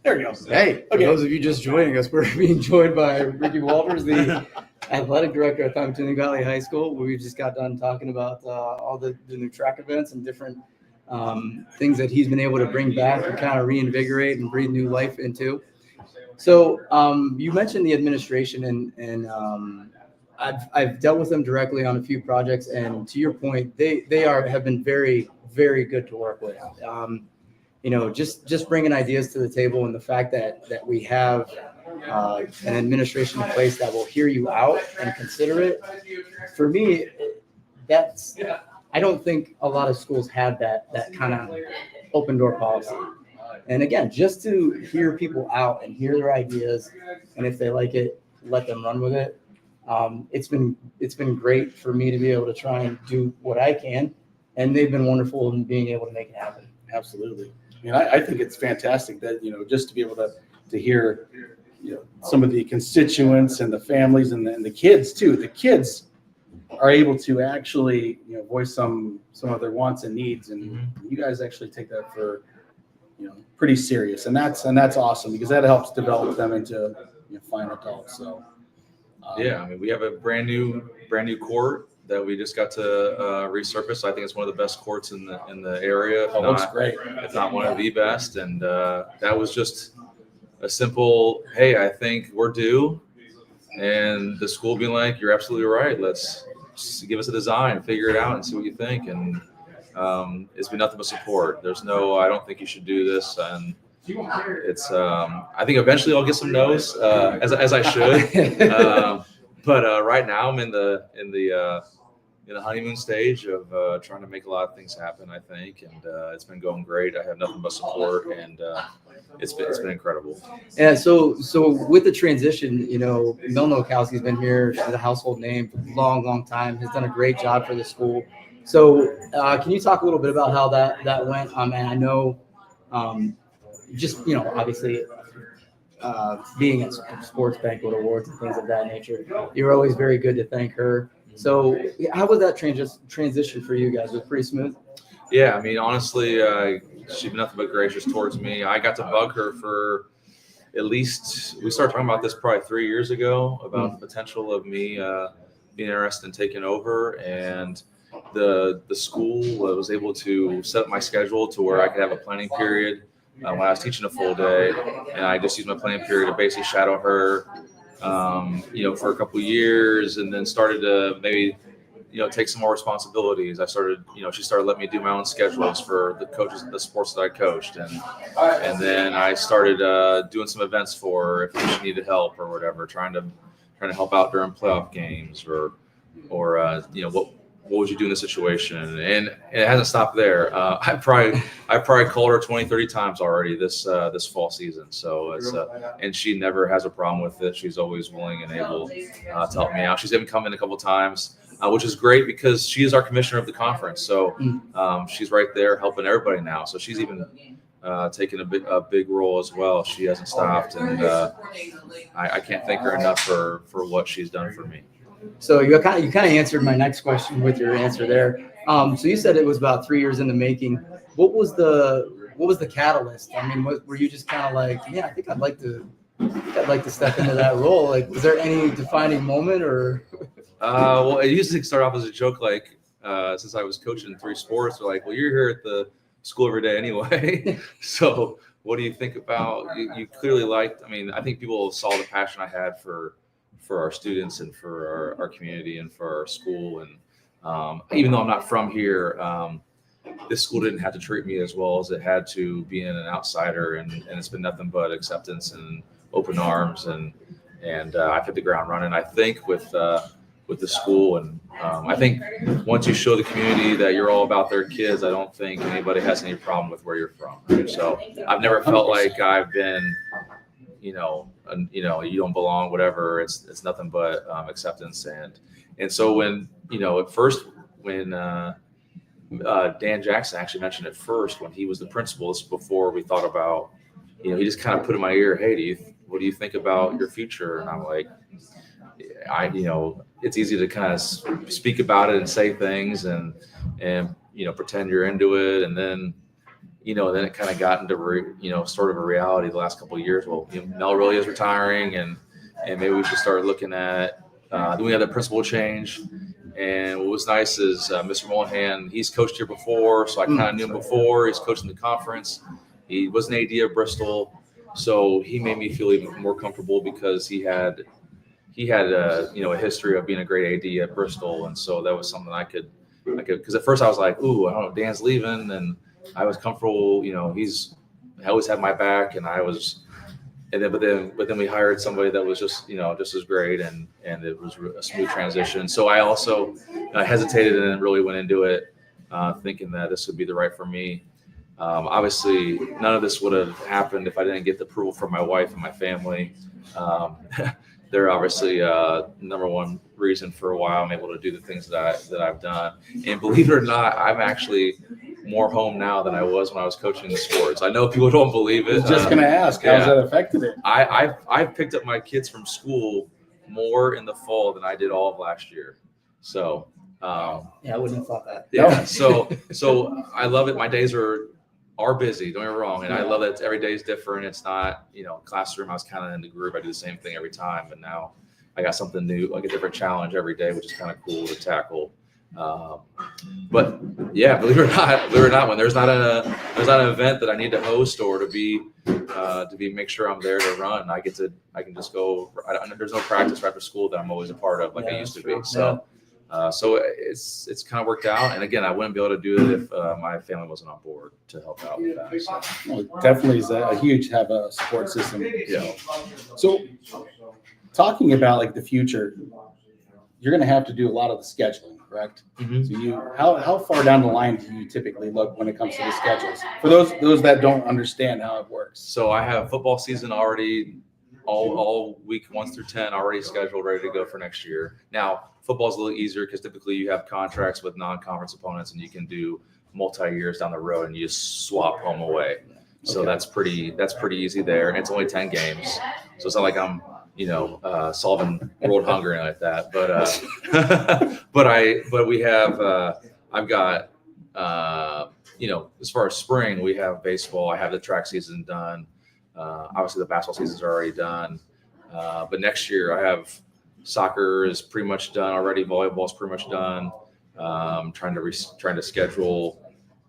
There you go. Hey, for those of you just joining us, we're being joined by Ricky Walters, the athletic director at Pymatuning Valley High School. We just got done talking about all the new track events and different things that he's been able to bring back and kind of reinvigorate and breathe new life into. So you mentioned the administration, and I've dealt with them directly on a few projects, and to your point, they have been very, very good to work with. Just bringing ideas to the table, and the fact that we have an administration in place that will hear you out and consider it. For me, I don't think a lot of schools have that kind of open door policy. And again, just to hear people out and hear their ideas, and if they like it, let them run with it. It's been great for me to be able to try and do what I can, and they've been wonderful in being able to make it happen. Absolutely. I think it's fantastic that, just to be able to hear, some of the constituents and the families and the kids too. The kids are able to actually, voice some of their wants and needs, and you guys actually take that for, pretty serious, and that's awesome, because that helps develop them into fine adults. So we have a brand new court that we just got to resurface. I think it's one of the best courts in the area. It looks great. If not one of the best, and that was just a simple, hey, I think we're due, and the school being like, you're absolutely right. Let's give us a design, figure it out, and see what you think. And it's been nothing but support. There's no, I don't think you should do this, and it's. I think eventually I'll get some no's, as I should. But right now I'm in the honeymoon stage of trying to make a lot of things happen, I think, and it's been going great. I have nothing but support, and it's been incredible. Yeah. So with the transition, Mel Nowakowski's been here. She's a household name for a long time. Has done a great job for the school. So can you talk a little bit about how that went? And I know, obviously. Being at sports banquet awards and things of that nature, you're always very good to thank her. So how was that transition for you guys? Was it pretty smooth? Yeah, honestly, she's been nothing but gracious towards me. I got to bug her for at least, we started talking about this probably 3 years ago, about the potential of me being interested in taking over, and the school was able to set up my schedule to where I could have a planning period when I was teaching a full day, and I just used my planning period to basically shadow her, for a couple of years, and then started to maybe, take some more responsibilities. She started letting me do my own schedules for the coaches, the sports that I coached, and then I started doing some events for her if she needed help or whatever, trying to help out during playoff games or what would you do in this situation? And it hasn't stopped there. I probably called her 20, 30 times already this fall season. So it's and she never has a problem with it. She's always willing and able to help me out. She's even come in a couple of times, which is great because she is our commissioner of the conference. So she's right there helping everybody now. So she's even taken a big role as well. She hasn't stopped, and I can't thank her enough for what she's done for me. So you kind of answered my next question with your answer there. So you said it was about 3 years in the making. What was the catalyst? Were you just kind of like, yeah, I think I'd like to step into that role? Like, was there any defining moment or? Well, it used to start off as a joke, like since I was coaching 3 sports, they're like, well, you're here at the school every day anyway. So what do you think about? You clearly liked. I think people saw the passion I had for our students and for our community and for our school. And even though I'm not from here, this school didn't have to treat me as well as it had to, being an outsider. And it's been nothing but acceptance and open arms. And I've hit the ground running, I think, with the school. And I think once you show the community that you're all about their kids, I don't think anybody has any problem with where you're from. So I've never felt like I've been, you don't belong, whatever. It's nothing but acceptance. And so when, at first, when Dan Jackson actually mentioned it first, when he was the principal, this is before we thought about, he just kind of put in my ear, hey, what do you think about your future? And I'm like, it's easy to kind of speak about it and say things and pretend you're into it. And then, then it kind of got into sort of a reality the last couple of years. Well, Mel really is retiring, and maybe we should start looking at. Then we had the principal change, and what was nice is Mr. Monahan. He's coached here before, so I kind of knew him before. He's coached in the conference. He was an AD of Bristol, so he made me feel even more comfortable because he had a history of being a great AD at Bristol, and so that was something I could because at first I was like, ooh, I don't know, Dan's leaving, and I was comfortable. I always had my back, and I was, but then we hired somebody that was just as great, and it was a smooth transition. So I also hesitated and then really went into it thinking that this would be the right for me. Obviously, none of this would have happened if I didn't get the approval from my wife and my family. They're obviously number one reason for a while I'm able to do the things that I've done. And believe it or not, I'm actually more home now than I was when I was coaching the sports. I know people don't believe it. I was just going to ask, how's that affected it? I've picked up my kids from school more in the fall than I did all of last year. So I wouldn't have thought that. yeah. So I love it. My days are busy, don't get me wrong. And I love that every day is different. It's not, classroom. I was kind of in the group. I do the same thing every time. But now I got something new, like a different challenge every day, which is kind of cool to tackle. But yeah, believe it or not, when there's not an event that I need to host or to be make sure I'm there to run, I can just go. There's no practice right after school that I'm always a part of like I used to be. So. So it's kind of worked out, and again, I wouldn't be able to do it if my family wasn't on board to help out with that. So. Well, it definitely is a huge have a support system. Yeah. So, talking about like the future, you're going to have to do a lot of the scheduling, correct? Mm-hmm. So how far down the line do you typically look when it comes to the schedules? For those that don't understand how it works. So I have football season already. All week 1 through 10 already scheduled, ready to go for next year. Now, football is a little easier because typically you have contracts with non-conference opponents, and you can do multi-years down the road, and you just swap home away. So that's pretty easy there, and it's only 10 games. So it's not like I'm solving world hunger and like that. But we have I've got as far as spring, we have baseball. I have the track season done. Obviously, the basketball season's already done, but next year I have soccer is pretty much done already. Volleyball's pretty much done. Trying to schedule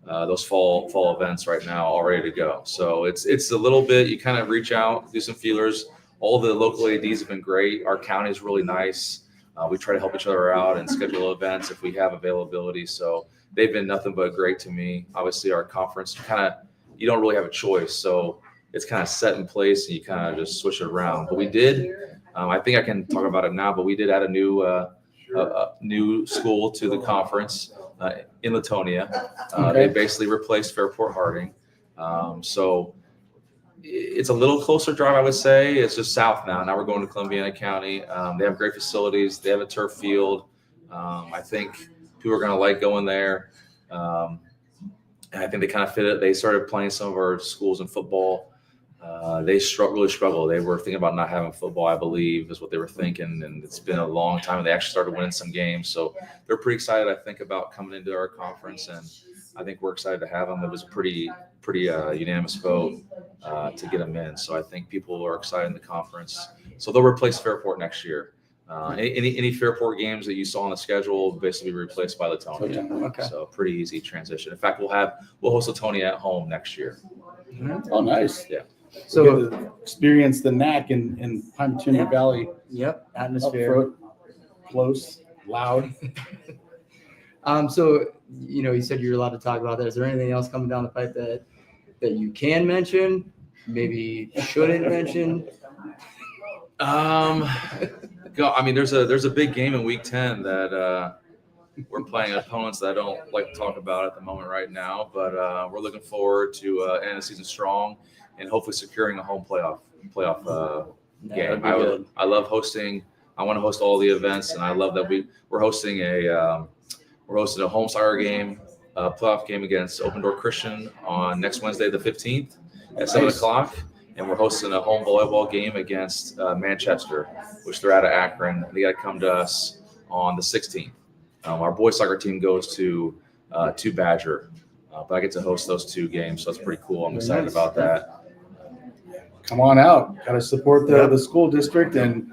those fall events right now, all ready to go. So it's a little bit. You kind of reach out, do some feelers. All the local ADs have been great. Our county is really nice. We try to help each other out and schedule events if we have availability. So they've been nothing but great to me. Obviously, our conference you don't really have a choice. So it's kind of set in place, and you kind of just switch it around. But we did, I think I can talk about it now, but we did add a new school to the conference in Latonia. They basically replaced Fairport Harding. So it's a little closer drive, I would say. It's just south now. Now we're going to Columbiana County. They have great facilities. They have a turf field. I think people are going to like going there. And I think they kind of fit it. They started playing some of our schools in football. They really struggle. They were thinking about not having football, I believe, is what they were thinking. And it's been a long time. They actually started winning some games. So they're pretty excited, I think, about coming into our conference. And I think we're excited to have them. It was a pretty unanimous vote to get them in. So I think people are excited in the conference. So they'll replace Fairport next year. Any Fairport games that you saw on the schedule will basically be replaced by Latonia. Okay. So pretty easy transition. In fact, we'll host Latonia at home next year. Oh, nice. Yeah. So experience the knack in Pymatuning Valley. Yep. Atmosphere. Up front, close, loud. So you said you're allowed to talk about that. Is there anything else coming down the pipe that you can mention? Maybe shouldn't mention? There's a big game in week 10 that we're playing opponents that I don't like to talk about at the moment right now, but we're looking forward to ending the season strong and hopefully securing a home playoff game. I love hosting. I want to host all the events, and I love that we're hosting a home soccer game, playoff game against Open Door Christian on next Wednesday, the 15th at 7:00. And we're hosting a home volleyball game against Manchester, which they're out of Akron. They got to come to us on the 16th. Our boys soccer team goes to Badger But I get to host those 2 games, so that's pretty cool. I'm Very excited nice. about that. Come on out. Got to support the school district and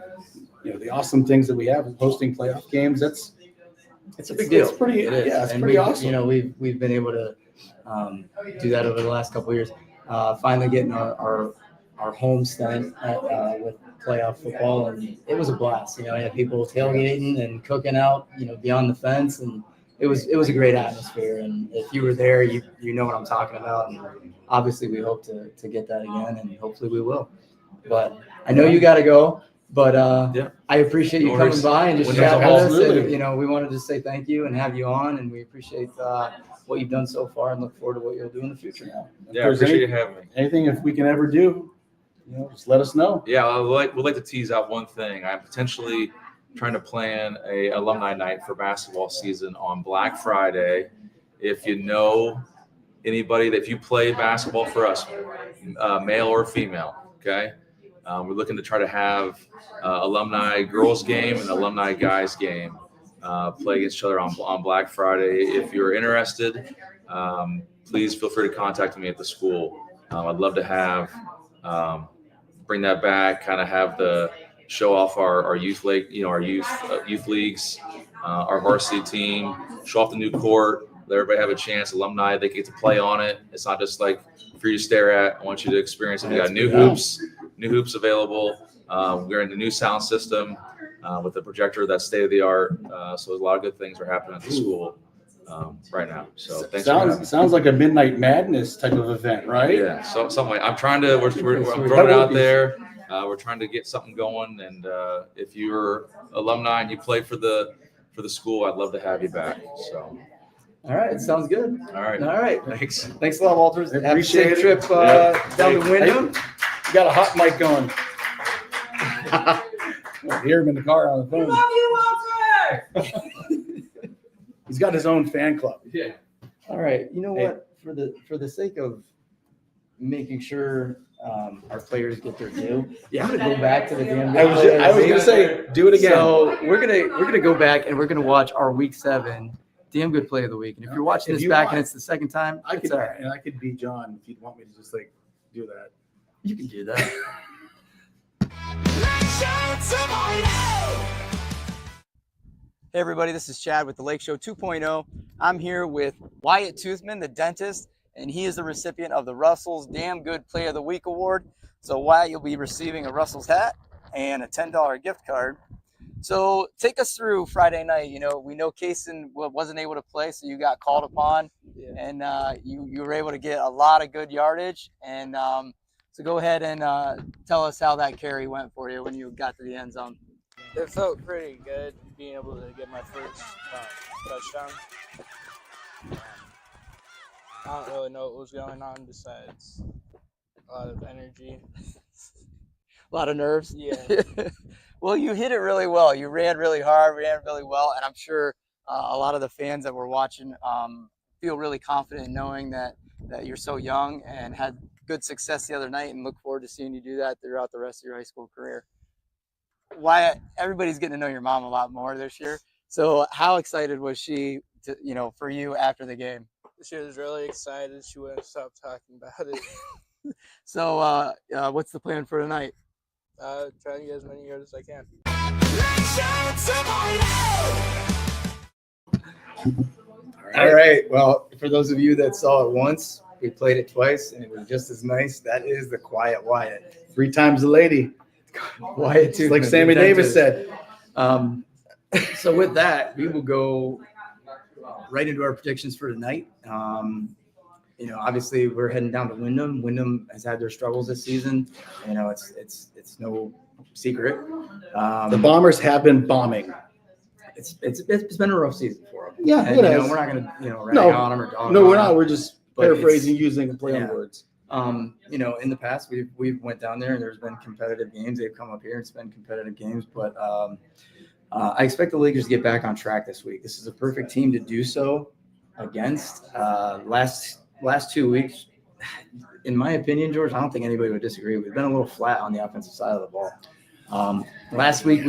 the awesome things that we have hosting playoff games. It's a big deal. It's pretty. It is. Yeah, it's And pretty we've, awesome. we've been able to do that over the last couple of years. Finally getting our home stand with playoff football, and it was a blast. I had people tailgating and cooking out, beyond the fence, and it was a great atmosphere. And if you were there, you know what I'm talking about. And obviously, we hope to get that again, and hopefully we will. But I know you got to go. But Yeah. I appreciate you No coming worries. by and just Windows chatting are with us. absolutely. And, we wanted to say thank you and have you on, and we appreciate what you've done so far and look forward to what you'll do in the future. If Yeah, I there's appreciate you having me. anything if we can ever do, just let us know. Yeah, we'd like to tease out one thing. I'm potentially trying to plan a alumni night for basketball season on Black Friday. If you know anybody that if you play basketball for us, male or female, okay? We're looking to try to have alumni girls game and alumni guys game play against each other on Black Friday. If you're interested, please feel free to contact me at the school. I'd love to have bring that back, kind of have the show off our youth league, our youth leagues, our varsity team, show off the new court, let everybody have a chance. Alumni, they get to play on it. It's not just like for you to stare at. I want you to experience it. We got new hoops available. We're in the new sound system with the projector that's state of the art. So there's a lot of good things are happening at the school right now. So thanks for having me. Sounds like a Midnight Madness type of event, right? Yeah, so something like I'm trying to. I'm throwing it out there. We're trying to get something going, and if you're alumni and you play for the school, I'd love to have you back. So, All right, sounds good. all right, All right. thanks. Thanks a lot, Walters. I Have a appreciate safe it. trip down to Wyndham. You got a hot mic going. I hear him in the car on the phone. He's got his own fan club. Yeah. All right. You know Hey. what? For the sake of making sure our players get their due, I'm gonna go back to the damn. I was gonna say, do it again. So we're gonna go back and we're gonna watch our week 7 damn good play of the week. And if you're watching If this you back want, and it's the second time, I it's could all right. and I could be John if you'd want me to just do that. You can do that. Hey everybody, this is Chad with the Lake Show 2.0. I'm here with Wyatt Toothman, the dentist, and he is the recipient of the Russell's Damn Good Play of the Week award. So Wyatt, you'll be receiving a Russell's hat and a $10 gift card. So take us through Friday night. We know Kaysen wasn't able to play, so you got called upon, and you were able to get a lot of good yardage. And so go ahead and tell us how that carry went for you when you got to the end zone. It felt pretty good being able to get my first touchdown. I don't really know what was going on besides a lot of energy. A lot of nerves. Yeah. Well, you hit it really well. You ran really hard, ran really well, and I'm sure a lot of the fans that were watching feel really confident in knowing that you're so young and had good success the other night, and look forward to seeing you do that throughout the rest of your high school career. Wyatt, everybody's getting to know your mom a lot more this year. So how excited was she for you after the game? She was really excited. She wouldn't stop talking about it. So what's the plan for tonight? Trying to get as many yards as I can. All right. Well, for those of you that saw it once, we played it twice, and it was just as nice. That is the Quiet Wyatt. 3 times the lady. Wyatt too. Like Sammy Davis said. So with that, we will go right into our predictions for tonight. Obviously we're heading down to Wyndham. Wyndham has had their struggles this season. It's no secret. The Bombers have been bombing. It's been a rough season for them. Yeah, And, it has. we're not gonna rag No. on them or dog No, on we're them. not. We're just But it's- paraphrasing using a play on yeah. words. In the past we've went down there and there's been competitive games. They've come up here and it's been competitive games, but I expect the Lakers to get back on track this week. This is a perfect team to do so against. Last 2 weeks, in my opinion, George, I don't think anybody would disagree. We've been a little flat on the offensive side of the ball. Last week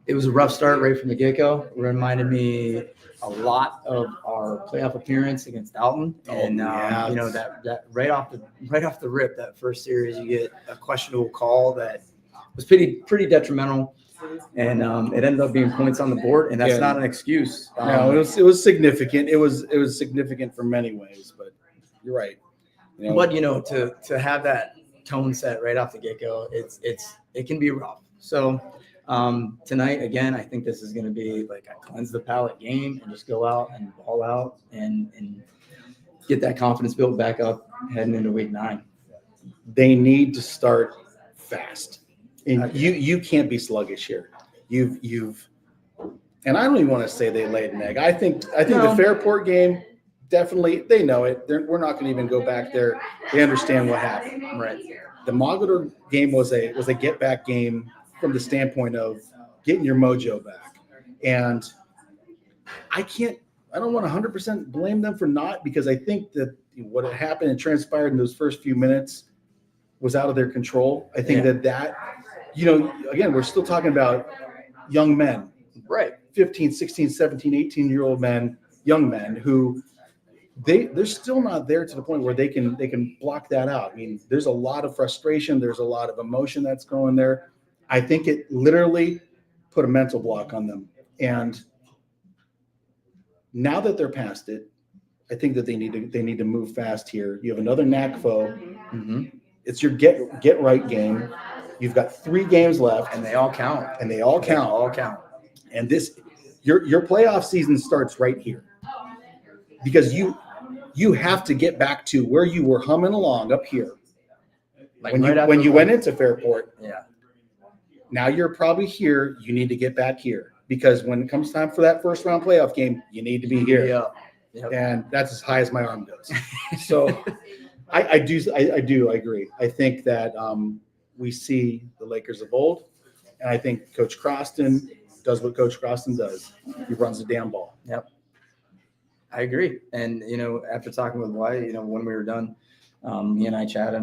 it it was a rough start right from the get-go. It reminded me a lot of our playoff appearance against Dalton, and yeah. you know that right off the rip, that first series, you get a questionable call that was pretty detrimental, and it ended up being points on the board, and that's Yeah. not an excuse. No, it was significant. It was significant for many ways, but you're right. You know, But to have that tone set right off the get-go, it can be rough. So tonight, again, I think this is going to be like a cleanse the palate game and just go out and ball out and get that confidence built back up heading into week 9. they need to start fast, and you can't be sluggish here. You've, and I don't even want to say they laid an egg. I think No. the Fairport game, definitely, they know it. We're not going to even go back there. They understand what happened. Right. The Mogador game was a get back game from the standpoint of getting your mojo back. And I don't want to 100% blame them for not, because I think that what had happened and transpired in those first few minutes was out of their control. I think that, again, we're still talking about young men, Right. 15, 16, 17, 18-year-old men, young men who they're still not there to the point where they can block that out. I mean, there's a lot of frustration. There's a lot of emotion that's going there. I think it literally put a mental block on them. And now that they're past it, I think that they need to move fast here. You have another NACFO. Mm-hmm. It's your get right game. You've got 3 games left, And they all count. and they all They count. all count. And this, your playoff season starts right here, because you have to get back to where you were humming along up here Like when right you after when you the- went into Fairport. Yeah. Now you're probably here. You need to get back here, because when it comes time for that first round playoff game, you need to be here. Yeah. Yep. And that's as high as my arm goes. So I agree. I think that we see the Lakers of old, and I think Coach Croston does what Coach Croston does. He runs the damn ball. I agree. And, after talking with Wyatt, when we were done, he and I chatted,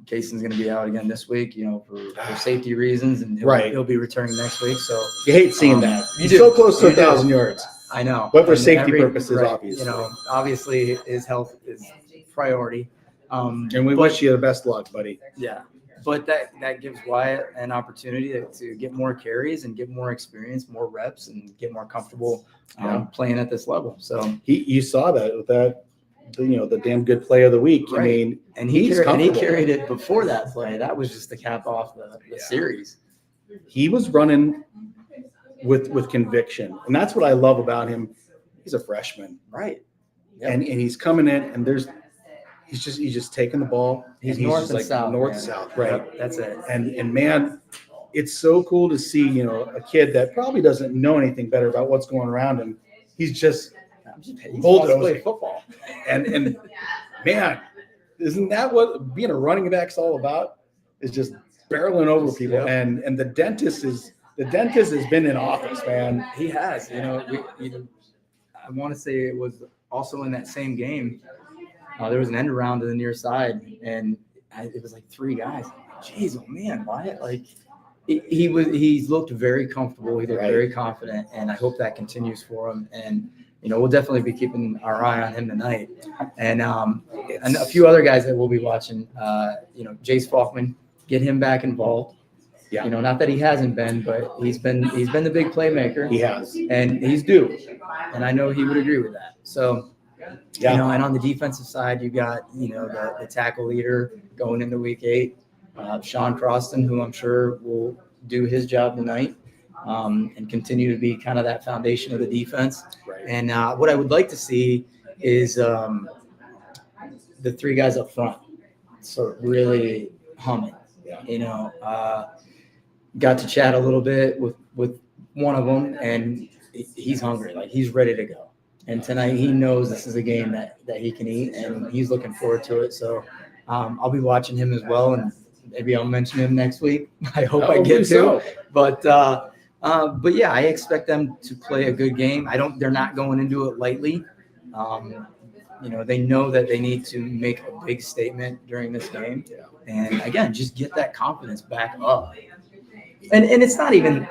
Cason's going to be out again this week, for safety reasons, and he'll be returning next week. So You hate seeing that. you He's do. so close to You do. 1,000 yards. I know. But for And safety purposes, right, obviously. Obviously his health is priority. And we but- wish you the best luck, buddy. Yeah. But that gives Wyatt an opportunity to get more carries and get more experience, more reps, and get more comfortable playing at this level. So You saw that with that, the damn good play of the week. I Right. mean, and he's he comfortable. carried it before that play. That was just the cap off the series. He was running with conviction, and that's what I love about him. He's a freshman, Right. Yep. and he's coming in, and he's just taking the ball. He's and north just and like south, north man. south, right? Yep, that's it. And man, it's so cool to see a kid that probably doesn't know anything better about what's going around him. He's just He wants to bulldozing. play football. and man, isn't that what being a running back's all about? Is just barreling over people. Yep. And the dentist has been in office, man. He has. I want to say it was also in that same game. There was an end around to the near side, and it was like 3 guys. Jeez, oh man, Wyatt, like he's looked very comfortable. He looked Right. very confident, and I hope that continues for him. And we'll definitely be keeping our eye on him tonight. And a few other guys that we'll be watching. Jace Faulkman, get him back involved. Yeah. Not that he hasn't been, but he's been the big playmaker. He has. And he's due. And I know he would agree with that. So, Yeah. and on the defensive side, you got, the tackle leader going into week 8, Sean Croston, who I'm sure will do his job tonight and continue to be kind of that foundation of the defense. Right. And what I would like to see is the 3 guys up front sort of really humming. Yeah. Got to chat a little bit with one of them, and he's hungry, like he's ready to go. And tonight he knows this is a game that he can eat, and he's looking forward to it. So I'll be watching him as well, and maybe I'll mention him next week. I hope I get to. But yeah, I expect them to play a good game. They're not going into it lightly. They know that they need to make a big statement during this game. And again, just get that confidence back up. And it's not even,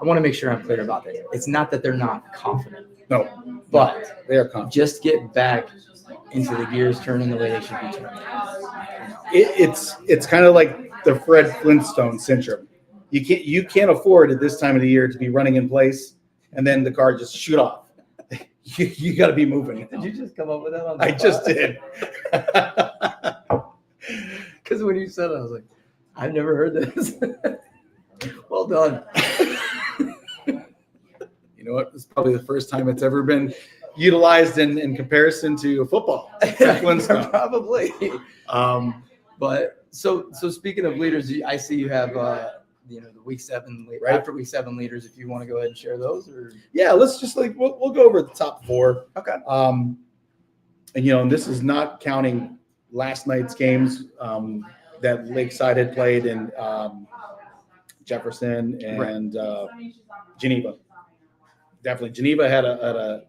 I want to make sure I'm clear about this. It's not that they're not confident, No, but they are confident. just get back into the gears turning the way they should be turning. It's kind of like the Fred Flintstone syndrome. You can't afford at this time of the year to be running in place and then the car just shoot off. You got to be moving. Did you just come up with that on the I just did. Because when you said it, I was like, I've never heard this. Well done. You know what? It's probably the first time it's ever been utilized in comparison to football. Flintstone. Probably. But so speaking of leaders, I see you have the week 7 Right. after week 7 leaders. If you want to go ahead and share those, or Yeah, let's just we'll go over the top 4. okay, And and this is not counting last night's games that Lakeside had played in Jefferson and Geneva. Definitely, Geneva had a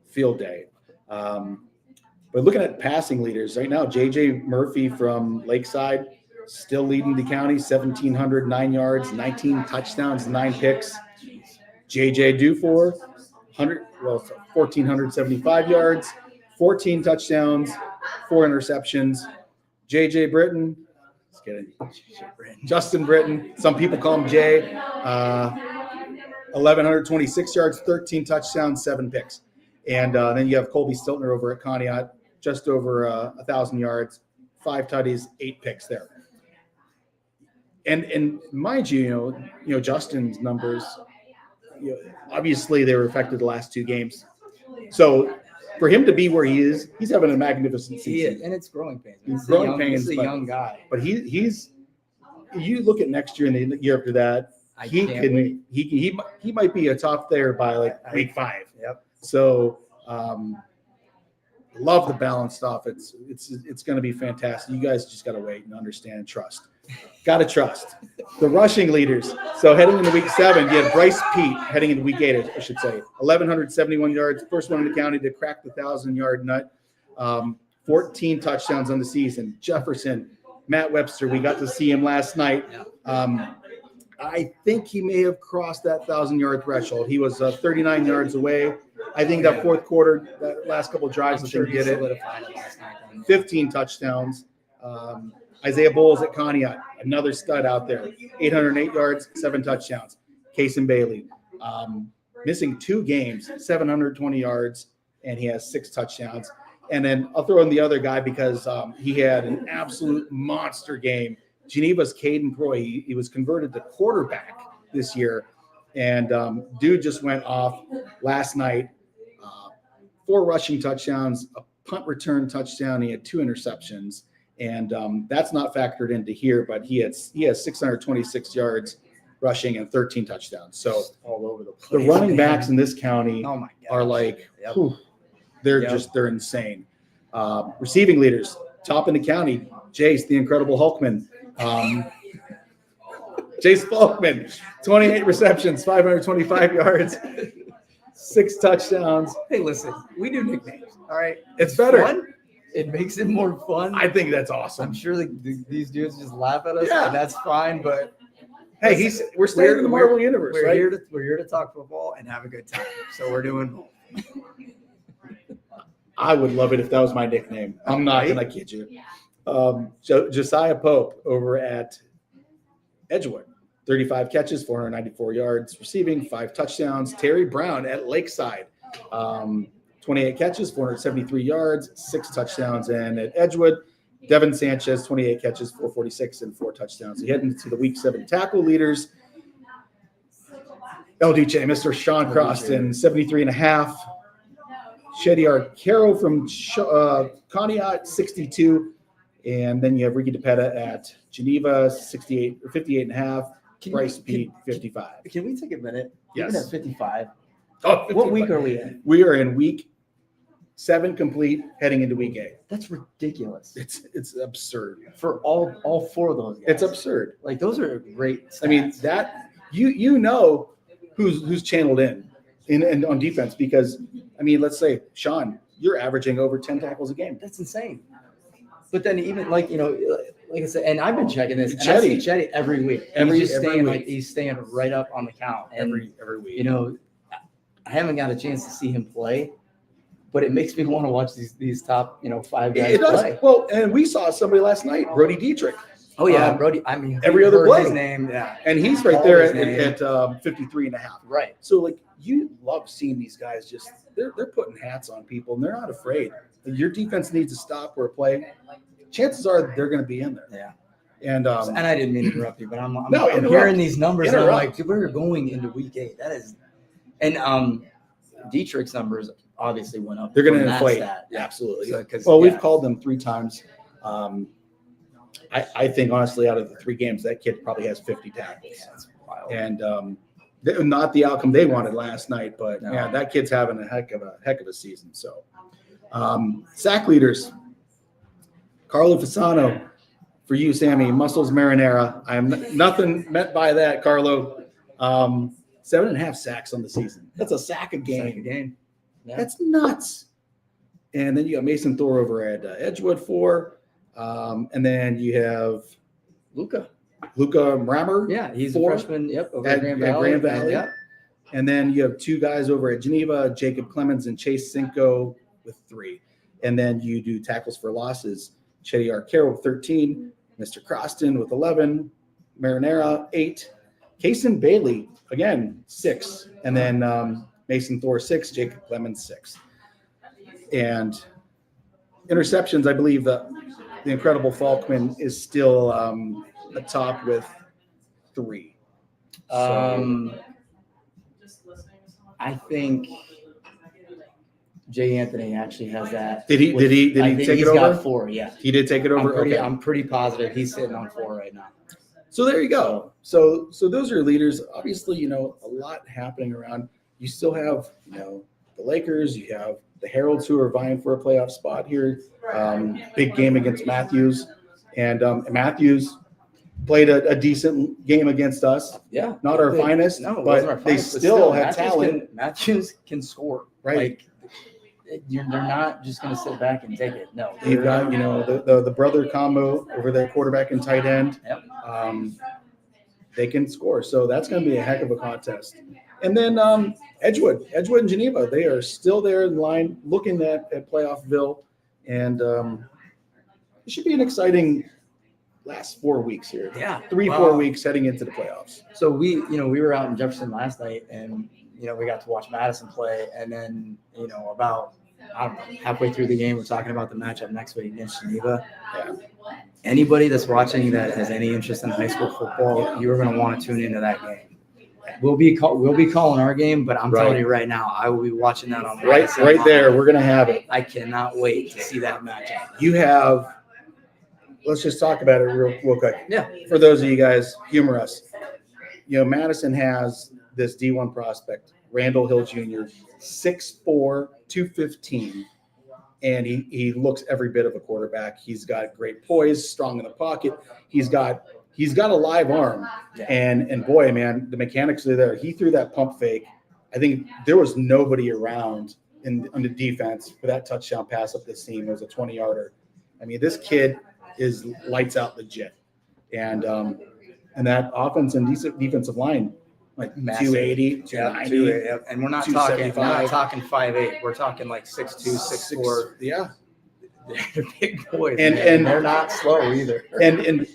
field day. But looking at passing leaders right now, JJ Murphy from Lakeside still leading the county, 1,709 yards, 19 touchdowns, 9 picks. JJ Dufour, 1,475 yards, 14 touchdowns, 4 interceptions. JJ Britton, let's get it. Justin Britton, some people call him Jay, 1,126 yards, 13 touchdowns, 7 picks. And then you have Colby Stiltner over at Conneaut, just over 1,000 yards, 5 tutties, 8 picks there. And mind you, Justin's numbers, obviously they were affected the last 2 games. So for him to be where he is, he's having a magnificent season. he is, and it's growing pains. He's growing pains, He's a but- young guy. But he's you look at next year and the year after that, I he can't can wait. he might be a top player by like week 5. Yep. So love the balanced offense. It's going to be fantastic. You guys just got to wait and understand and trust. Got to trust the rushing leaders. So heading into week 7, you have Bryce Pete heading into week 8, I should say, 1,171 yards, first one in the county to crack the 1,000-yard nut. 14 touchdowns on the season. Jefferson, Matt Webster, we got to see him last night. I think he may have crossed that 1,000-yard threshold. He was 39 yards away. I think that fourth quarter, that last couple of drives, I'm I sure think he did it. solidified it last night. 15 touchdowns. Isaiah Bowles at Conneaut, another stud out there. 808 yards, 7 touchdowns. Kason Bailey, missing 2 games, 720 yards, and he has 6 touchdowns. And then I'll throw in the other guy because he had an absolute monster game. Geneva's Caden Proy, he was converted to quarterback this year. And dude just went off last night. 4 rushing touchdowns, a punt return touchdown. He had 2 interceptions. And that's not factored into here, but he has 626 yards rushing and 13 touchdowns. So All over the the place. running backs in this county Oh my God. are like, Yep. whew, they're Yep. they're insane. Receiving leaders, top in the county, Jace, the Incredible Hulkman. Jace Falkman, 28 receptions, 525 yards, 6 touchdowns. Hey, listen, we do nicknames. All right. It's better. Fun. It makes it more fun. I think that's I'm awesome. sure these dudes just laugh at us, Yeah. and that's fine. But Hey, we're staying in the Marvel universe, we're right? here to talk football and have a good time. So we're doing both. I would love it if that was my nickname. I'm not Right? gonna kid you. Josiah Pope over at Edgewood, 35 catches, 494 yards receiving, 5 touchdowns. Terry Brown at Lakeside, 28 catches, 473 yards, 6 touchdowns. And at Edgewood, Devin Sanchez, 28 catches, 446 and 4 touchdowns. So heading to the week 7 tackle leaders. El Duce, Mr. Sean Croston, 73 and a half. Shediar Caro from Conneaut, 62. And then you have Ricky DePetta at Geneva, 58 or 58 and a half. Bryce Pete, 55. Can we take a minute? Yes. Even at 55. Oh, What week are we in? We are in week 7 complete, heading into week 8. That's ridiculous. It's absurd. For all 4 of those guys. It's absurd. Like those are great stats. I mean, that you know who's channeled in on defense because I mean, let's say Sean, you're averaging over 10 tackles a game. that's insane. But then even like like I said, and I've been checking this. And I see Chetty every week. Every he's just staying week. like he's staying right up on the count. And every week. you know, I haven't got a chance to see him play, but it makes me want to watch these top 5 guys It does. play. Well, and we saw somebody last night, Brody Dietrich. Oh yeah, Um, Brody. I mean, every we other heard play. his name. Yeah, And he's right Called there his at, name. at 53 and a half. right. So like you love seeing these guys they're putting hats on people and they're not afraid. Your defense needs to stop or play. Chances are they're going to be in there. Yeah. And And I didn't mean to interrupt you, but I'm No, I'm interrupt. hearing these numbers and I'm Interrupt. like, we're going into week 8. That is, and Dietrich's numbers obviously went up. they're going from to that inflate. stat. Absolutely. So, 'cause, Well, we've yeah. called them 3 times. I think honestly, out of the 3 games, that kid probably has 50 tackles. Yeah, that's wild. And not the outcome they wanted last night, but No. yeah, that kid's having a heck of a season. So, sack leaders, Carlo Fasano, for you, Sammy, Muscles Marinara. I am nothing meant by that, Carlo. 7.5 sacks on the season. That's a sack a game. Second game. Yeah. That's nuts. And then you got Mason Thor over at Edgewood 4. And then you have Luca. Luca Rammer. Yeah, he's 4. a freshman. Yep, over At- at Grand at Valley. Grand Valley. Yeah. And then you have 2 guys over at Geneva, Jacob Clemens and Chase Cinco with 3. And then you do tackles for losses. Chetty Arcaro with 13, Mr. Croston with 11, Marinara 8, Kason Bailey, again, 6. And then Mason Thor 6, Jacob Clemens 6. And interceptions, I believe that the incredible Falkman is still atop with 3. I think Jay Anthony actually has that. Did he I think take he's it over? got 4, yeah. He did take it over. Okay. I'm pretty positive he's sitting on 4 right now. So there you go. So those are leaders. Obviously, a lot happening around. You still have, the Lakers. You have the Heralds who are vying for a playoff spot here. Big game against Matthews, and Matthews played a decent game against us. Yeah. Not our They- finest, no, it but wasn't our they finest, but still had Matthews talent. Matthews can score. Right. Like, they're not just going to sit back and take it. No. You've got, the brother combo over there, quarterback and tight end. Yep. They can score. So that's going to be a heck of a contest. And then Edgewood and Geneva, they are still there in line looking at Playoffville. And it should be an exciting last 4 weeks here. Yeah. 3-4 weeks heading into the playoffs. So we were out in Jefferson last night and, we got to watch Madison play. And then, about, I don't know, halfway through the game, we're talking about the matchup next week against Geneva. Yeah. Anybody that's watching that has any interest in high school football, you're going to want to tune into that game. We'll be calling our game, but I'm Right. telling you right now, I will be watching that on Right there. We're going to have it. I cannot wait to see that matchup. You have, let's just talk about it real quick. Yeah. For those of you guys, humor us. Madison has this D1 prospect, Randall Hill Jr., 6'4", 215, and he looks every bit of a quarterback. He's got great poise, strong in the pocket. He's got a live arm, and boy, man, the mechanics are there. He threw that pump fake. I think there was nobody around on the defense for that touchdown pass up the seam. It was a 20-yarder. I mean, this kid is lights out legit, and that offense and defensive line, like Massive. 280, 290. And we're not 275. talking 5'8". We're talking like 6'2", 6'4". Yeah. They're big boys, And- man. and- they're not slow either. And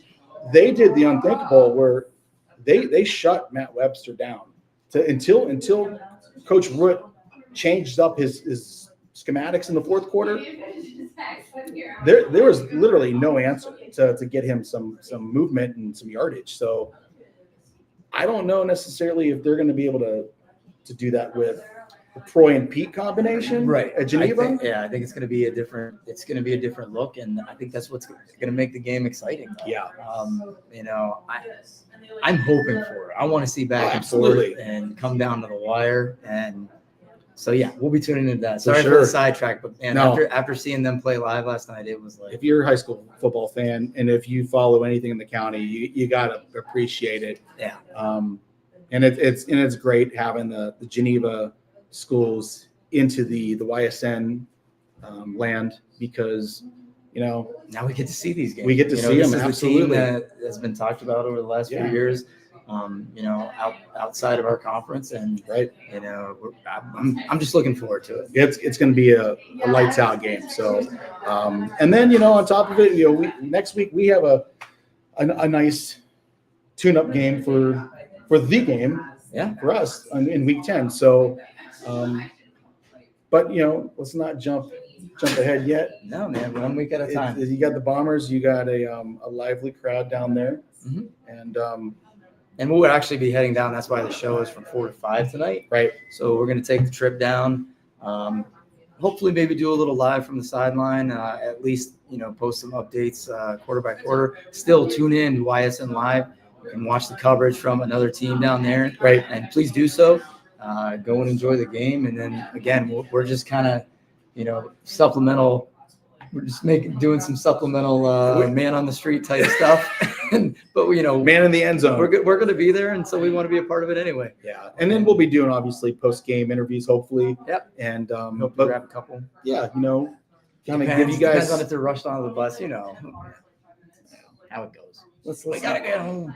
they did the unthinkable where they shut Matt Webster down until Coach Root changed up his schematics in the fourth quarter. There was literally no answer to get him some movement and some yardage. So I don't know necessarily if they're going to be able to do that with the Troy and Pete combination at Geneva. I think it's going to be a different look, and I think that's what's going to make the game exciting. Yeah. I'm hoping for it. I want to see back and absolutely. forth and come down to the wire, and so yeah, we'll be tuning into that. For Sorry for sure. the sidetrack, but man, No. after seeing them play live last night, it was like If you're a high school football fan and if you follow anything in the county, you got to appreciate it. yeah, And it's great having the Geneva schools into the YSN land because you know, Now we get to see these games. We get to You know, see this them, is the team absolutely. that has been talked about over the last few Yeah. years. You know, outside of our conference, and right? you know, I'm just looking forward to it. It's going to be a lights out game. So, and then, you know, on top of it, you know, next week we have a nice tune-up game for the game. Yeah. For us in week 10. So, but you know, let's not jump ahead yet. No, man, 1 week at a time. You got the Bombers. You got a lively crowd down there, Mhm. and we'll actually be heading down. That's why the show is from 4 to 5 tonight. right. So we're going to take the trip down. Hopefully, maybe do a little live from the sideline. At least, you know, post some updates quarter by quarter. Still tune in to YSN Live. You can watch the coverage from another team down there. Right. And please do so. Go and enjoy the game. And then again, we're just kind of, you know, supplemental. We're just doing some supplemental man on the street type stuff. But you know, Man in the end zone. we're going to be there, and so we want to be a part of it anyway. Yeah, and then we'll be doing obviously post-game interviews, hopefully. Yep. And Hope to but grab a couple. yeah, you know, kind of give Depends, you guys. depends on if they're rushed onto the bus, you know how it goes. We gotta get home.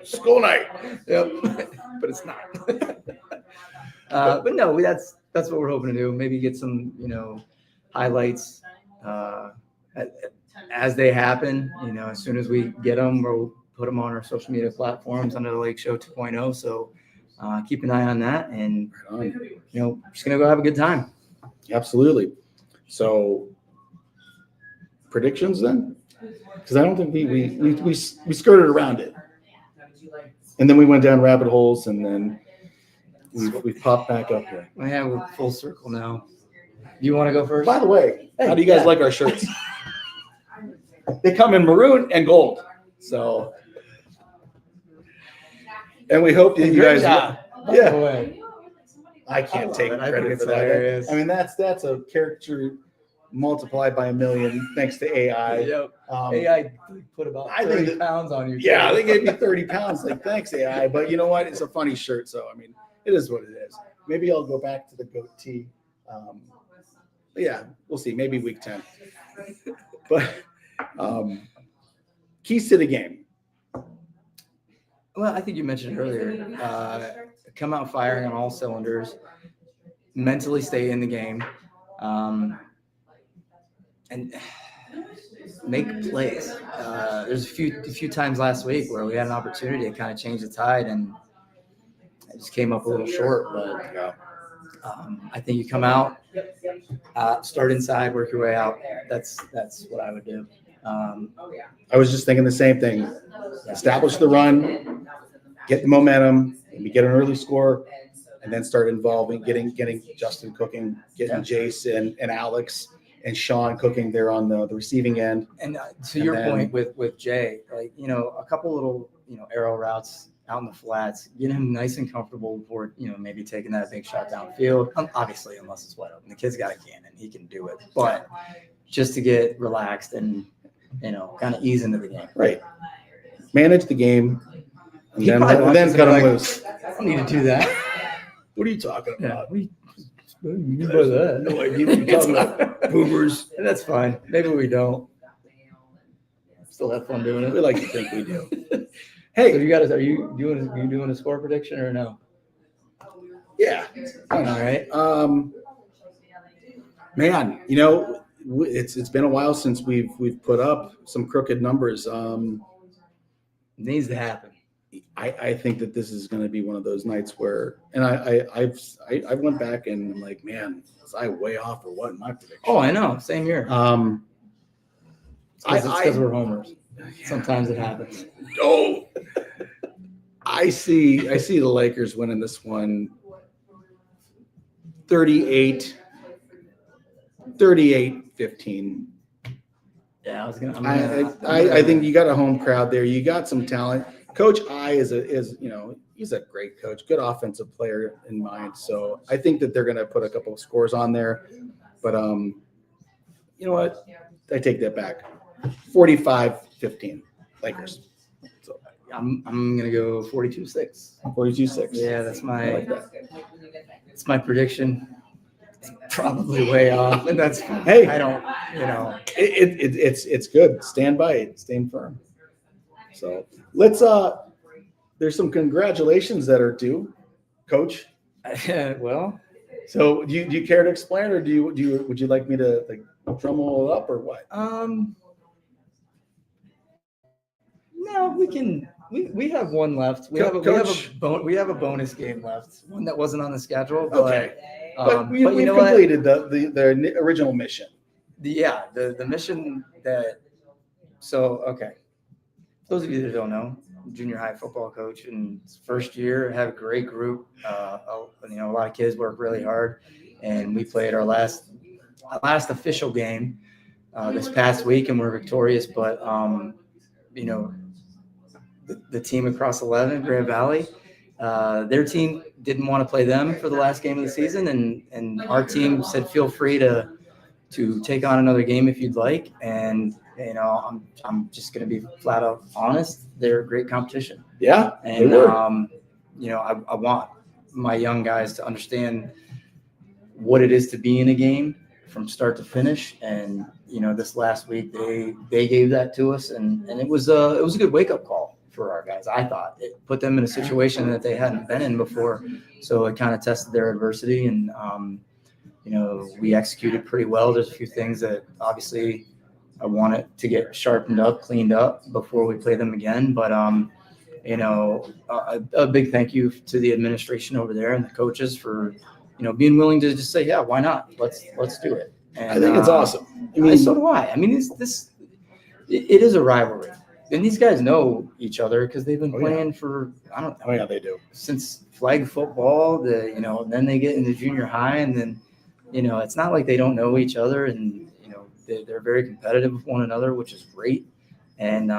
School night. Yep, but it's not. But no, that's what we're hoping to do. Maybe get some, you know, highlights as they happen. You know, as soon as we get them, we'll put them on our social media platforms under the Lake Show 2.0. So keep an eye on that, and you know, just gonna go have a good time. Absolutely. So predictions then, because I don't think we skirted around it, and then we went down rabbit holes, and then we popped back up here. Yeah, we're full circle now. You want to go first? By the way, Hey, how do you guys yeah. like our shirts? They come in maroon and gold. So, and we hope that you Great guys. job. Yeah. By the way. I can't take I think credit it's for that. hilarious. I mean, that's a character multiplied by a million thanks to AI. Yep. Um, AI put about I think 30 that- pounds on you. Yeah, too. they gave me 30 pounds. Like, thanks, AI. But you know what? It's a funny shirt. So, I mean, it is what it is. Maybe I'll go back to the goatee. But yeah, we'll see. Maybe week 10. But keys to the game. Well, I think you mentioned earlier, come out firing on all cylinders, mentally stay in the game, and make plays. There's a few times last week where we had an opportunity to kind of change the tide, and it just came up a little short. But I think you come out, start inside, work your way out. That's what I would do. I was just thinking the same thing. Establish the run, get the momentum, maybe get an early score, and then start involving, getting Justin cooking, getting Jason and Alex and Sean cooking there on the receiving end. And to And your then- point with Jay, like, you know, a couple little, you know, arrow routes out in the flats, get him nice and comfortable before, you know, maybe taking that big shot downfield. Obviously, unless it's wide open, the kid's got a cannon, he can do it. But just to get relaxed and, you know, kind of ease into the game. Right. Manage the game, and He then probably then watches cut it them like, loose. I don't need to do that. What are you talking Yeah. about? What do you mean by that? No idea what you're talking about. Boomers. That's fine. Maybe we don't. Still have fun doing We it. like to think we do. So Hey, are you doing a score prediction or no? yeah. All right. Man, you know, it's been a while since we've put up some crooked numbers. Needs to happen. I think that this is going to be one of those nights where, and I went back and I'm like, man, was I way off or what in my prediction? Oh, I know. Same here. It's because we're homers. Sometimes it happens. Oh, I see the Lakers winning this one 38-15. Yeah, I think you got a home crowd there. You got some talent. Coach I is you know, he's a great coach, good offensive player in mind. So I think that they're going to put a couple of scores on there. But you know what? I take that back. 45-15 Lakers. So I'm gonna go 42-6. 42-6. Yeah, that's I my like that. that's my prediction. Probably way off, and that's Hey. I don't, you know. It's good. Stand by it. Stand firm. So let's there's some congratulations that are due, Coach. Well, So do you care to explain, or would you like me to like drum roll it up or what? no, we can. We have one left. Coach. We have a bonus game left. One that wasn't on the schedule. But, Okay. But but you we've know what? completed the original mission. The mission that. So okay, those of you that don't know, junior high football coach in his first year, have a great group. You know, a lot of kids work really hard, and we played our last official game this past week, and we're victorious. But you know, the team across 11, Grand Valley, their team didn't want to play them for the last game of the season, and our team said, feel free to take on another game if you'd like. And you know, I'm just going to be flat out honest. They're a great competition. Yeah, And, they were. you know, I want my young guys to understand what it is to be in a game from start to finish. And, you know, this last week, they gave that to us. And it was a good wake-up call for our guys. I thought it put them in a situation that they hadn't been in before. So it kind of tested their adversity. And, you know, we executed pretty well. There's a few things that obviously I want it to get sharpened up, cleaned up before we play them again. But, you know, a big thank you to the administration over there and the coaches for, you know, being willing to just say, yeah, why not? Let's do it. And, I think it's awesome. I mean, so do I. I mean, it is a rivalry. And these guys know each other because they've been Oh, yeah. playing for, I don't know, oh yeah, they do. since flag football, you know, and then they get into junior high, and then, you know, it's not like they don't know each other, and, you know, they're very competitive with one another, which is great. And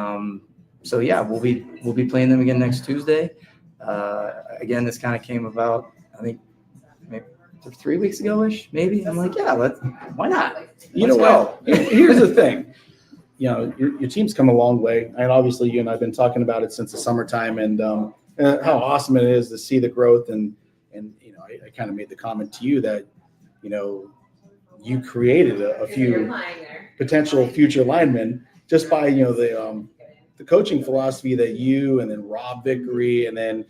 so, yeah, we'll be playing them again next Tuesday. Again, this kind of came about, I think, maybe 3 weeks ago-ish, maybe. I'm like, yeah, why not? You know what? Here's the thing. You know, your team's come a long way, and obviously you and I've been talking about it since the summertime, and how awesome it is to see the growth. And you know, I kind of made the comment to you that, you know, you created a few potential future linemen just by, you know, the coaching philosophy that you and then Rob Vickery and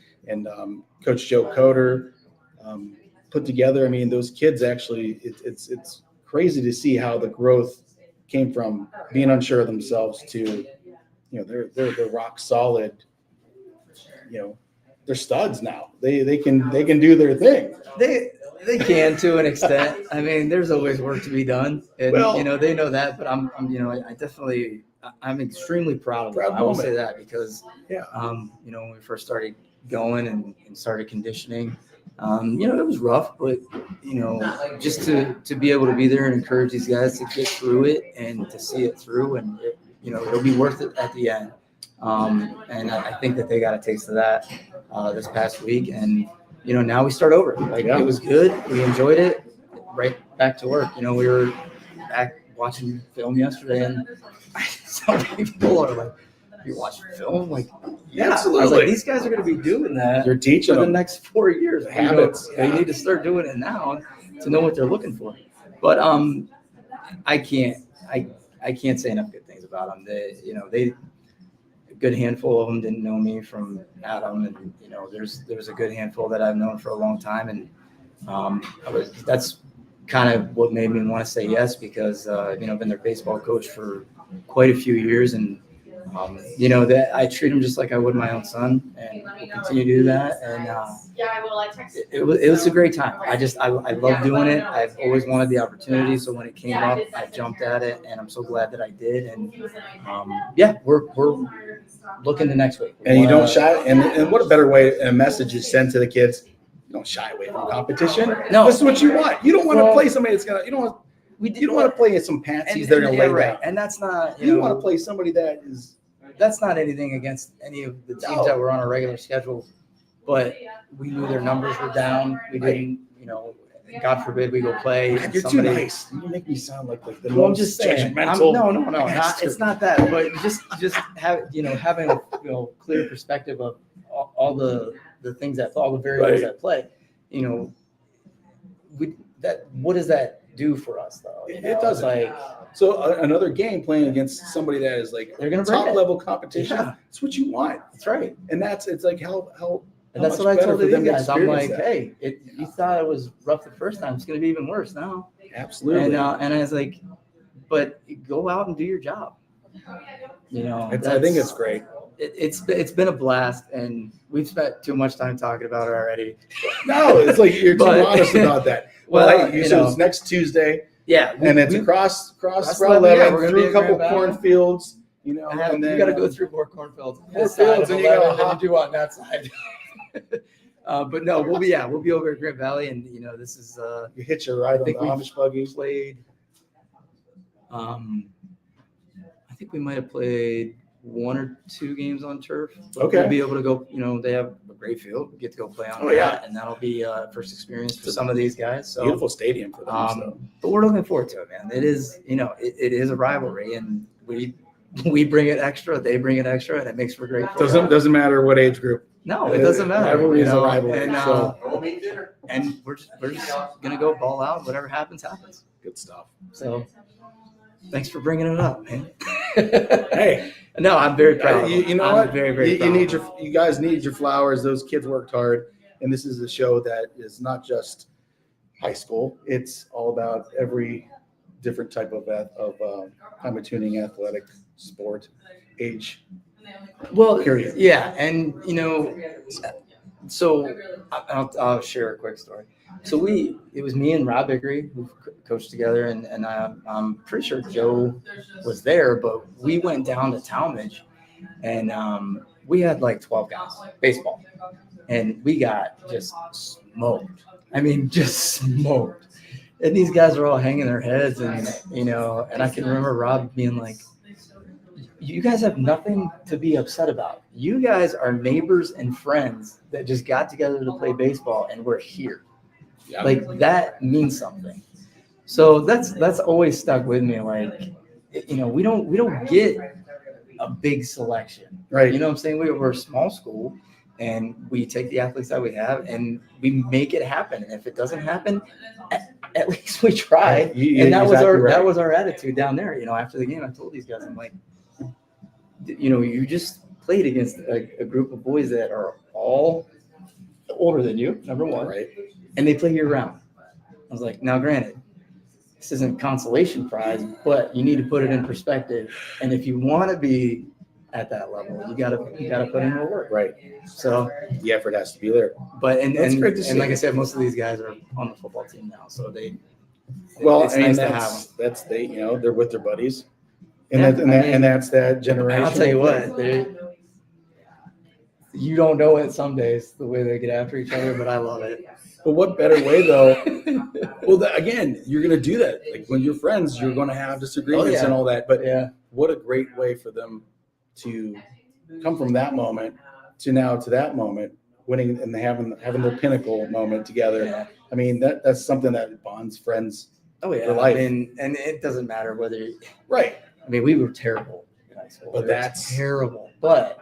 Coach Joe Coder put together. I mean, those kids actually, it's crazy to see how the growth came from being unsure of themselves to, you know, they're rock solid. You know, they're studs now. They can do their thing. They can, to an extent. I mean, there's always work to be done, and Well, you know, they know that. But I'm you know, I'm extremely proud of them. I will say that because, Yeah. you know, when we first started going and started conditioning, you know, it was rough, but, you know, just to be able to be there and encourage these guys to get through it and to see it through, and you know, it'll be worth it at the end. And I think that they got a taste of that this past week, and you know, now we start over. Like, Yeah. It was good. We enjoyed it. Right back to work. You know, we were back watching film yesterday, and some people are like, "You're watching film?" Like, yeah. I was Absolutely. like, these guys are going to be doing that You're teaching for the them. next 4 years. The habits, They yeah. need to start doing it now to know what they're looking for. But I can't say enough good things about them. A good handful of them didn't know me from Adam, and you know, there's a good handful that I've known for a long time, and that's kind of what made me want to say yes, because you know, I've been their baseball coach for quite a few years, and you know, that I treat him just like I would my own son, and we'll continue to do that. And it was a great time. I love doing it. I've always wanted the opportunity, so when it came up, I jumped at it, and I'm so glad that I did. And yeah, we're looking to next week. And you don't shy. And what a better way and a message you send to the kids. You don't shy away from competition. No. This is what you want. You don't want to Well, play somebody that's gonna. You don't want to play some pansies that are gonna lay down. and that's not You want to play somebody that is. that's not anything against any of the teams No. that were on a regular schedule, but we knew their numbers were down. We didn't, you know, God forbid we go play. God, you're somebody- too nice. You make me sound like the Well, I'm most just saying. judgmental. No. It's not that, but just having a clear perspective of all the things all the variables Right. at play. You know, what does that do for us though? You It know, doesn't. It's like So another game playing against somebody that is like they're gonna bring top it. level competition. Yeah. It's what you want, That's right. and it's like how And that's much what I better told for these them to guys. I'm like, experience that. hey, you thought it was rough the first time. It's going to be even worse now. Absolutely. And I was like, but go out and do your job. You know, I think it's great. It's been a blast, and we've spent too much time talking about it already. No, it's like you're too But- honest about that. Well, Well, hey, you so know. it's next Tuesday, Yeah, and it's across Cross Route 11, yeah, 11 we're gonna through be a at couple Grand Valley. cornfields, you know, and then you got to go through more cornfields. Cornfields, and you gotta than hop. you do on that side. But no, we'll be over at Grand Valley, and you know, this is you hitch a ride on the think we've- Amish buggy. played. I think we might have played 1 or 2 games on turf. But Okay. We'll be able to go. You know, they have a great field. We get to go play on Oh, that, yeah. and that'll be first experience for some of these guys. So, Beautiful stadium for them. so. but we're looking forward to it, man. It is, you know, it is a rivalry, and we bring it extra. They bring it extra, and it makes for great. football. Doesn't matter what age group. No, it doesn't matter. Rivalry is a you know, rivalry, And, so. and we're just gonna go ball out. Whatever happens, happens. Good stuff. So, thanks for bringing it up, man. Hey, No, I'm very proud. Of you know I'm what? Very, very. you proud need of you guys need your flowers. Those kids worked hard, and this is a show that is not just high school. It's all about every different type of climate tuning, athletic, sport, age. Well, Period. yeah, and you know, so I'll share a quick story. So it was me and Rob Bickery who coached together, and I'm pretty sure Joe was there, but we went down to Talmadge, and we had like 12 guys baseball, and we got just smoked. I mean, just smoked. And these guys are all hanging their heads, and you know, and I can remember Rob being like, you guys have nothing to be upset about. You guys are neighbors and friends that just got together to play baseball, and we're here. Yeah. Like that means something. So that's always stuck with me. Like, you know, we don't get a big selection. Right. You know what I'm saying? We're a small school, and we take the athletes that we have, and we make it happen. And if it doesn't happen, at least we try. And that was our attitude down there. You know, after the game, I told these guys, I'm like, you know, you just played against a group of boys that are all older than you, number one, right. and they play year round. I was like, now granted, this isn't consolation prize, but you need to put it in perspective. And if you want to be at that level, you gotta put in the work. Right. So, The effort has to be there. but That's great to see. and like I said, most of these guys are on the football team now, so Well, it's I mean, nice to have them. that's they, you know, they're with their buddies, and Yeah, and that's that generation. And I'll tell you what, you don't know it some days the way they get after each other, but I love it. But what better way though? Well, again, you're going to do that. Like when you're friends, you're going to have disagreements Oh, yeah. and all that. But Yeah. what a great way for them to come from that moment to that moment, winning and having their pinnacle moment together. Yeah. I mean, that's something that bonds friends. Oh yeah. For life. And it doesn't matter whether. Right. I mean, we were terrible in high school. But We were that's- terrible. But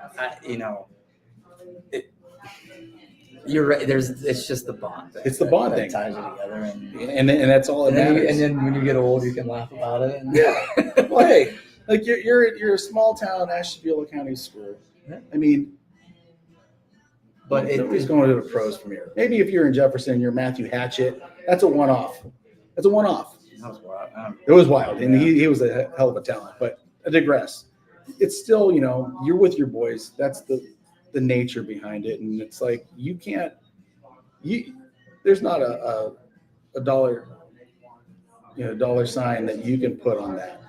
you're right. It's just the bond. It's the bond that thing. ties you together, And that's all that matters. and then when you get old, you can laugh about it. And Yeah. Well, hey, like you're a small town Ashtabula County school. Yeah. I mean, But nobody's going to the pros from here. Maybe if you're in Jefferson, you're Matthew Hatchett. That's a one-off. That's a one-off. that was wild. It was wild, and he was a hell of a talent. But I digress. It's still, you know, you're with your boys. That's the nature behind it, and it's like you can't. There's not a dollar, dollar sign that you can put on that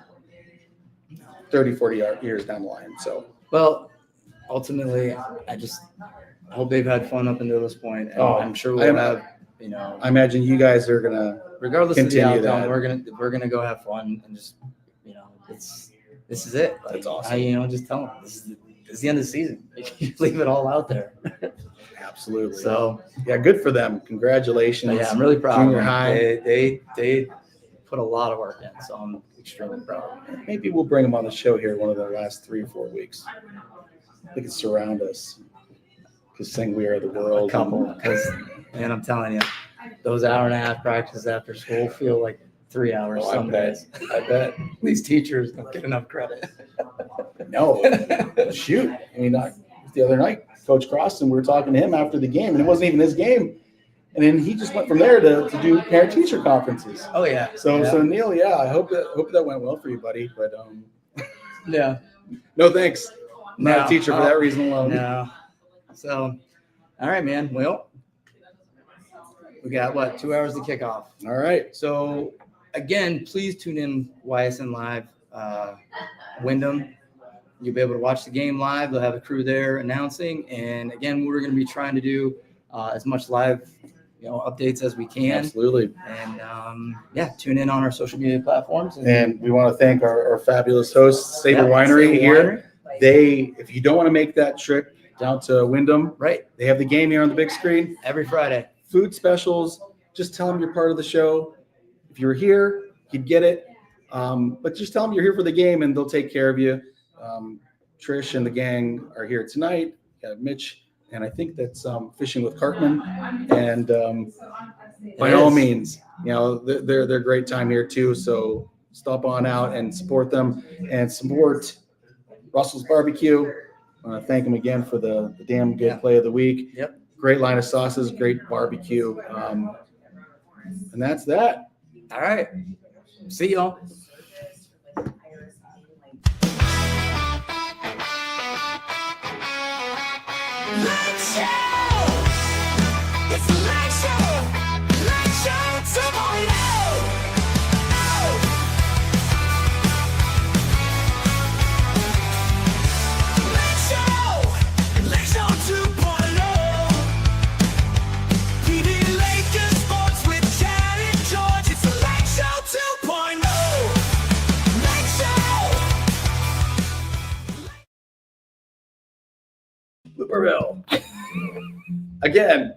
30, 40 years down the line. So Well, ultimately, I hope they've had fun up until this point. And Oh, I'm sure we'll have, I imagine you guys are gonna. regardless of the continue outcome, that. we're gonna go have fun and just, this is it. Like, That's awesome. Just tell them this is the end of the season. You leave it all out there. Absolutely. So yeah, good for them. Congratulations. yeah, I'm really proud. Junior of them. high. They put a lot of work in, so I'm extremely proud. Maybe we'll bring them on the show here one of the last 3 or 4 weeks. They can surround us. Because sing "We Are the World." A couple, because man, I'm telling you, those hour and a half practices after school feel like 3 hours Oh, I some bet. days. I bet. These teachers don't get enough credit. No, shoot. I mean, the other night, Coach Croston, we were talking to him after the game, and it wasn't even his game. And then he just went from there to do parent-teacher conferences. Oh yeah. So, yeah. so Neil, yeah, I hope that went well for you, buddy. But Yeah. no thanks. I'm not No. a teacher for that reason alone. No. So, all right, man. Well, we got what, 2 hours to kick off. All right. So again, please tune in YSN Live, Wyndham. You'll be able to watch the game live. They'll have a crew there announcing. And again, we're going to be trying to do as much live, updates as we can. Absolutely. And yeah, tune in on our social media platforms. And we want to thank our fabulous hosts, Saber Yeah, Winery Sabre here. Winery. If you don't want to make that trip down to Wyndham, Right. they have the game here on the big screen. Every Friday. Food specials. Just tell them you're part of the show. If you were here, you'd get it. But just tell them you're here for the game, and they'll take care of you. Trish and the gang are here tonight. Mitch, and I think that's Fishing with Cartman. And by all means, they're a great time here too. So stop on out and support them and support Russell's Barbecue. I want to thank them again for the damn good play of the week. Yep. Great line of sauces, great barbecue. And that's that. All right. See y'all. Light show! It's the light show! Light show tomorrow! Light show! Light show 2.0! PD Lakers sports with Chad and George. It's the Light Show 2.0! Light show! Looperville. Again.